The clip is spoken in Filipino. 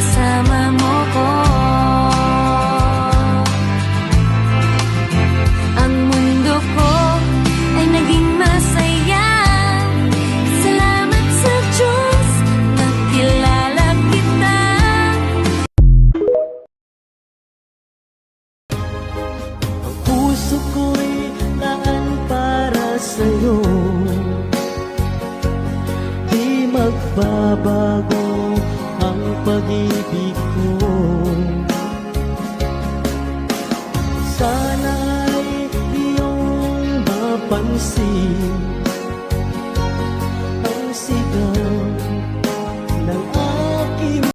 kasama mo ko. Ang mundo ko ay naging masaya. Salamat sa Diyos, nakilala kita. Ang puso ko'y laan para sa'yo, di magbabago ang pag-ibig